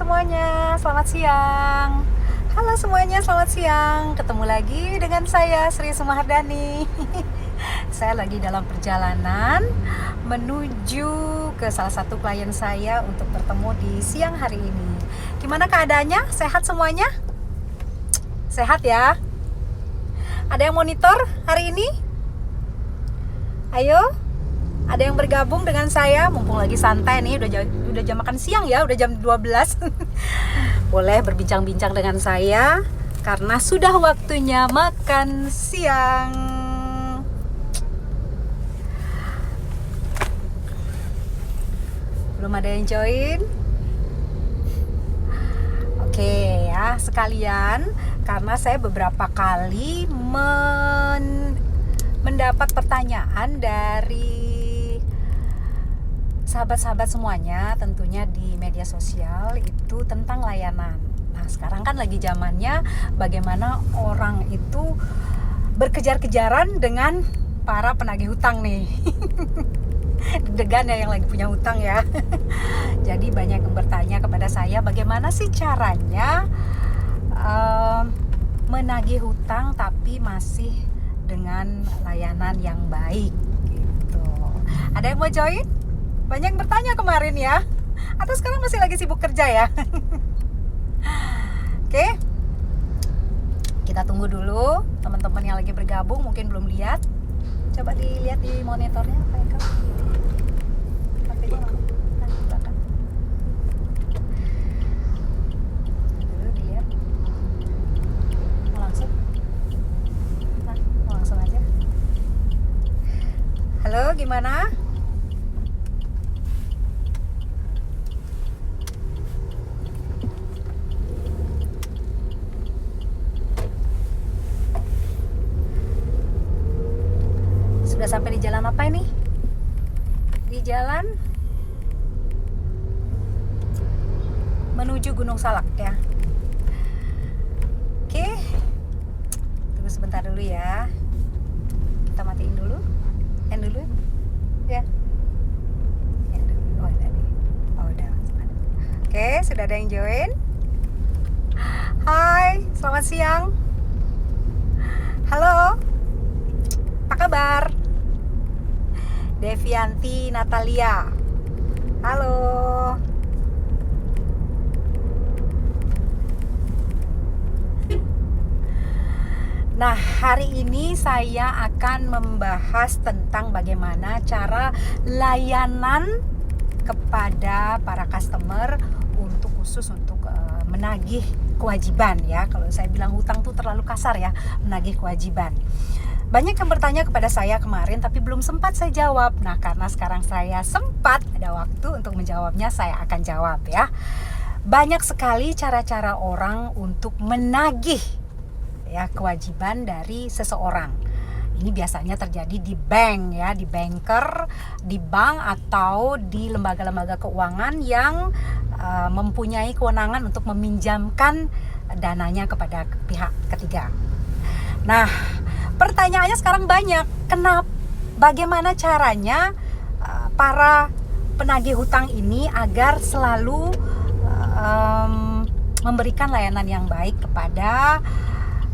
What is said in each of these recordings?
semuanya, selamat siang. Halo semuanya, selamat siang. Ketemu lagi dengan saya, Sri Sumahardani. Saya lagi dalam perjalanan menuju ke salah satu klien saya untuk bertemu di siang hari ini. Gimana keadaannya? Sehat semuanya? Sehat ya? Ada yang monitor hari ini? Ayo, ada yang bergabung dengan saya, mumpung lagi santai nih, udah jam makan siang ya, udah jam 12. Boleh berbincang-bincang dengan saya karena sudah waktunya makan siang. Belum ada yang join? Oke ya, sekalian karena saya beberapa kali mendapat pertanyaan dari sahabat-sahabat semuanya, tentunya di media sosial itu tentang layanan. Nah, sekarang kan lagi zamannya bagaimana orang itu berkejar-kejaran dengan para penagih hutang nih. Deg-degan ya yang lagi punya hutang ya. Jadi banyak yang bertanya kepada saya, bagaimana sih caranya menagih hutang tapi masih dengan layanan yang baik gitu. Ada yang mau join? Banyak yang bertanya kemarin ya. Atau sekarang masih lagi sibuk kerja ya? Oke. Kita tunggu dulu teman-teman yang lagi bergabung mungkin belum lihat. Coba dilihat di monitornya Pak Eka. HP-nya mana? Nah, di belakang. Dulu dilihat. Mau langsung? Nah, mau langsung aja. Halo, gimana? Sudah sampai di jalan apa ini? Di jalan menuju Gunung Salak ya. Oke. Tunggu sebentar dulu ya. Kita matiin dulu. End dulu. Ya. End dulu. Oh, udah. Oke, sudah ada yang join. Hai, selamat siang. Halo. Apa kabar? Devianti Natalia. Halo. Nah, hari ini saya akan membahas tentang bagaimana cara layanan kepada para customer khusus untuk menagih kewajiban ya. Kalau saya bilang hutang tuh terlalu kasar ya, menagih kewajiban. Banyak yang bertanya kepada saya kemarin tapi belum sempat saya jawab. Nah, karena sekarang saya sempat ada waktu untuk menjawabnya, saya akan jawab ya. Banyak sekali cara-cara orang untuk menagih ya kewajiban dari seseorang. Ini biasanya terjadi di bank ya, di banker, di bank atau di lembaga-lembaga keuangan yang mempunyai kewenangan untuk meminjamkan dananya kepada pihak ketiga. Nah, pertanyaannya sekarang banyak. Bagaimana caranya para penagih hutang ini agar selalu memberikan layanan yang baik kepada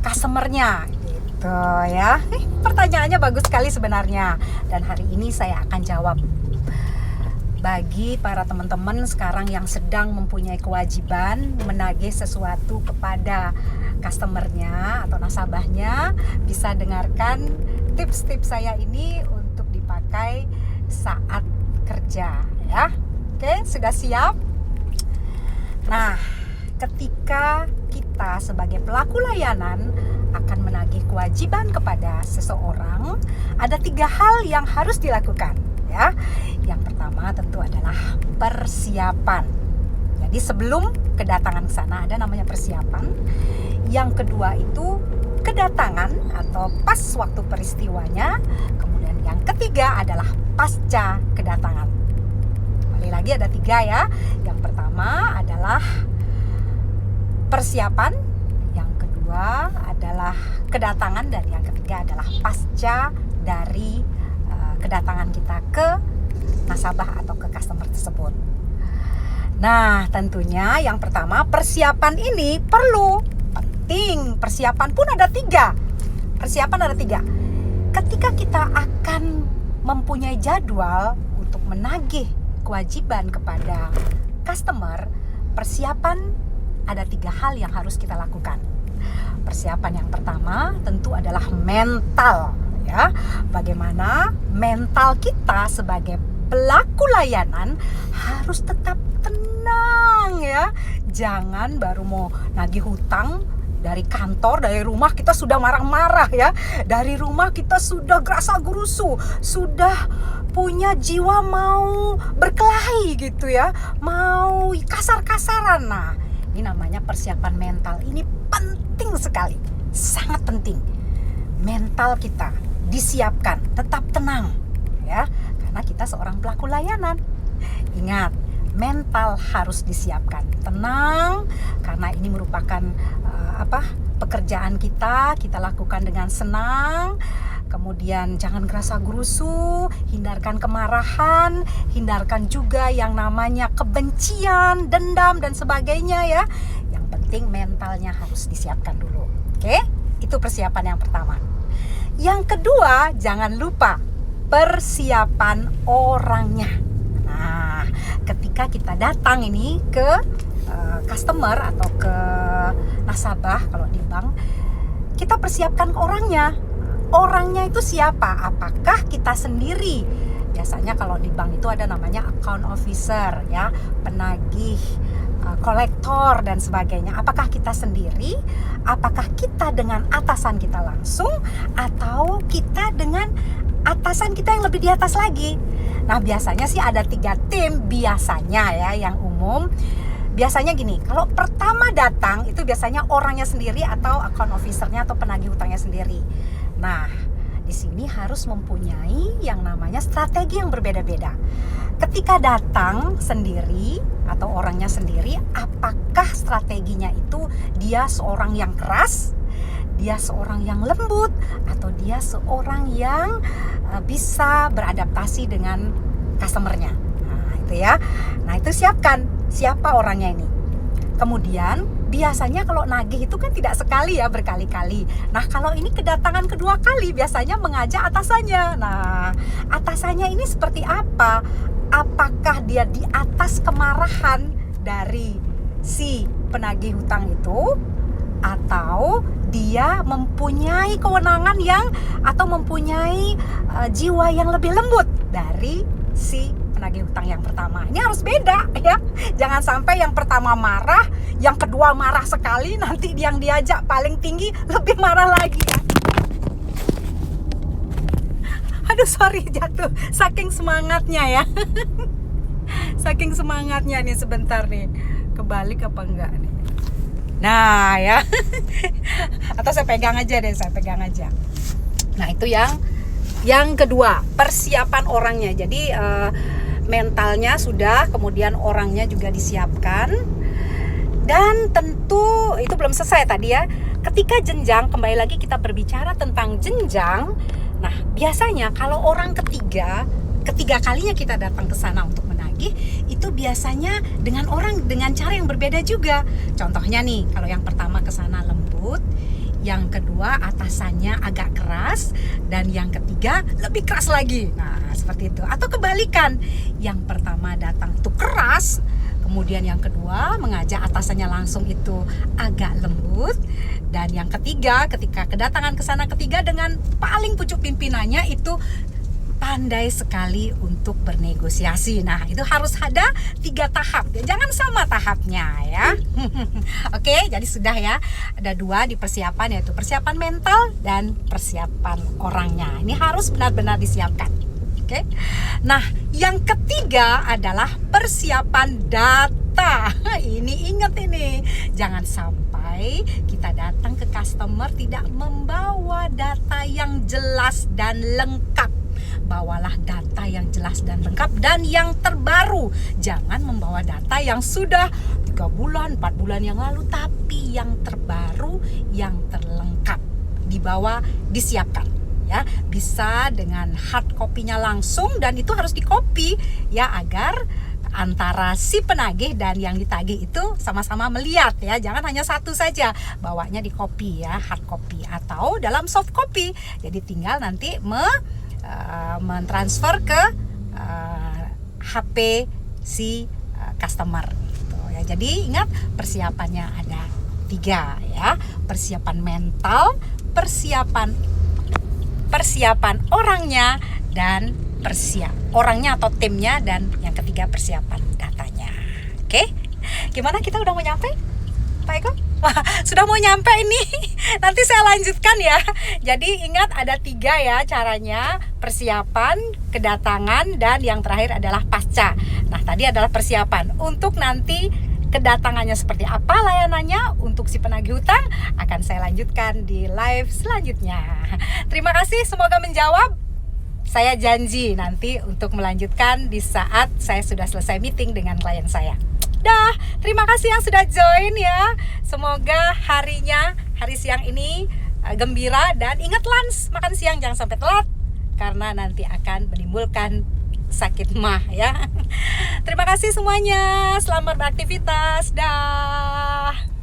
customernya gitu ya. Pertanyaannya bagus sekali sebenarnya dan hari ini saya akan jawab. Bagi para teman-teman sekarang yang sedang mempunyai kewajiban menagih sesuatu kepada customernya atau nasabahnya, bisa dengarkan tips-tips saya ini untuk dipakai saat kerja ya. Oke, sudah siap? Nah, ketika kita sebagai pelaku layanan akan menagih kewajiban kepada seseorang, ada 3 hal yang harus dilakukan ya. Yang pertama tentu adalah persiapan. Jadi sebelum kedatangan ke sana ada namanya persiapan. Yang kedua itu kedatangan atau pas waktu peristiwanya. Kemudian yang ketiga adalah pasca kedatangan. Kembali lagi ada 3 ya. Yang pertama adalah persiapan, yang kedua adalah kedatangan, dan yang ketiga adalah pasca dari kedatangan kita ke nasabah atau ke customer tersebut. Nah, tentunya yang pertama, persiapan ini perlu, penting. Persiapan pun ada 3. Persiapan ada 3. Ketika kita akan mempunyai jadwal untuk menagih kewajiban kepada customer, persiapan ada 3 hal yang harus kita lakukan. Persiapan yang pertama tentu adalah mental, ya. Bagaimana mental kita sebagai pelaku layanan harus tetap tenang, ya. Jangan baru mau nagih hutang dari kantor, dari rumah kita sudah marah-marah, ya. Dari rumah kita sudah gerasa gerusu, sudah punya jiwa mau berkelahi gitu, ya. Mau kasar-kasaran. Nah, ini namanya persiapan mental. Ini penting sekali, sangat penting. Mental kita disiapkan, tetap tenang, ya, karena kita seorang pelaku layanan. Ingat, mental harus disiapkan, tenang, karena ini merupakan pekerjaan kita lakukan dengan senang. Kemudian jangan gerasa gerusu, hindarkan kemarahan, hindarkan juga yang namanya kebencian, dendam dan sebagainya, ya. Yang penting mentalnya harus disiapkan dulu. Oke? Itu persiapan yang pertama. Yang kedua, jangan lupa persiapan orangnya. Nah, ketika kita datang ini ke customer atau ke nasabah kalau di bank, kita persiapkan orangnya. Orangnya itu siapa? Apakah kita sendiri? Biasanya kalau di bank itu ada namanya account officer, ya, penagih, kolektor dan sebagainya. Apakah kita sendiri? Apakah kita dengan atasan kita langsung, atau kita dengan atasan kita yang lebih di atas lagi? Nah, biasanya sih ada 3 tim biasanya, ya, yang umum. Biasanya gini, kalau pertama datang itu biasanya orangnya sendiri atau account officernya atau penagih hutangnya sendiri. Nah, di sini harus mempunyai yang namanya strategi yang berbeda-beda. Ketika datang sendiri atau orangnya sendiri, apakah strateginya itu dia seorang yang keras, dia seorang yang lembut, atau dia seorang yang bisa beradaptasi dengan customernya. Nah, itu, ya. Nah, itu siapkan siapa orangnya ini. Kemudian biasanya kalau nagih itu kan tidak sekali, ya, berkali-kali. Nah, kalau ini kedatangan kedua kali biasanya mengajak atasannya. Nah, atasannya ini seperti apa? Apakah dia di atas kemarahan dari si penagih hutang itu, atau dia mempunyai kewenangan yang atau mempunyai jiwa yang lebih lembut dari si penagih hutang yang pertama? Ini harus beda, ya. Jangan sampai yang pertama marah, yang kedua marah sekali, nanti yang diajak paling tinggi lebih marah lagi, ya. Aduh, sorry, jatuh. Saking semangatnya, ya. Saking semangatnya nih, sebentar nih. Kebalik apa enggak nih? Nah, ya. Atau saya pegang aja deh, saya pegang aja. Nah, itu yang kedua, persiapan orangnya. Jadi mentalnya sudah, kemudian orangnya juga disiapkan. Dan tentu itu belum selesai tadi, ya. Ketika jenjang, kembali lagi kita berbicara tentang jenjang. Nah, biasanya kalau orang ketiga kalinya kita datang ke sana untuk menagih, itu biasanya dengan orang dengan cara yang berbeda juga. Contohnya nih, kalau yang pertama ke sana lembut, yang kedua atasannya agak keras, dan yang ketiga lebih keras lagi. Nah, seperti itu. Atau kebalikan, yang pertama datang itu keras, kemudian yang kedua mengajak atasannya langsung itu agak lembut, dan yang ketiga ketika kedatangan ke sana ketiga dengan paling pucuk pimpinannya itu pandai sekali untuk bernegosiasi. Nah, itu harus ada 3 tahap. Jangan sama tahapnya, ya. Oke, jadi sudah, ya. Ada 2 di persiapan, yaitu persiapan mental dan persiapan orangnya. Ini harus benar-benar disiapkan. Oke. Nah, yang ketiga adalah persiapan data. Ini ingat ini. Jangan sampai kita datang ke customer tidak membawa data yang jelas dan lengkap. Bawalah data yang jelas dan lengkap dan yang terbaru. Jangan membawa data yang sudah 3 bulan, 4 bulan yang lalu, tapi yang terbaru, yang terlengkap. Dibawa, disiapkan, ya. Bisa dengan hard copy-nya langsung, dan itu harus di-copy, ya, agar antara si penagih dan yang ditagih itu sama-sama melihat ya. Jangan hanya satu saja, bawanya di copy ya, hard copy atau dalam soft copy. Jadi tinggal nanti mentransfer ke HP si customer gitu ya. Jadi ingat, persiapannya ada 3 ya. Persiapan mental, persiapan orangnya, dan orangnya atau timnya, dan yang ketiga persiapan datanya. Oke, gimana, kita udah mau nyampe Pak Eko? Wah, sudah mau nyampe ini. Nanti saya lanjutkan ya. Jadi ingat, ada 3 ya caranya: persiapan, kedatangan, dan yang terakhir adalah pasca. Nah, tadi adalah persiapan. Untuk nanti kedatangannya seperti apa layanannya untuk si penagih hutang akan saya lanjutkan di live selanjutnya. Terima kasih, semoga menjawab. Saya janji nanti untuk melanjutkan di saat saya sudah selesai meeting dengan klien saya. Dah, terima kasih yang sudah join ya. Semoga hari siang ini gembira, dan ingat lunch, makan siang jangan sampai telat karena nanti akan menimbulkan sakit mah ya. Terima kasih semuanya. Selamat beraktivitas. Dah.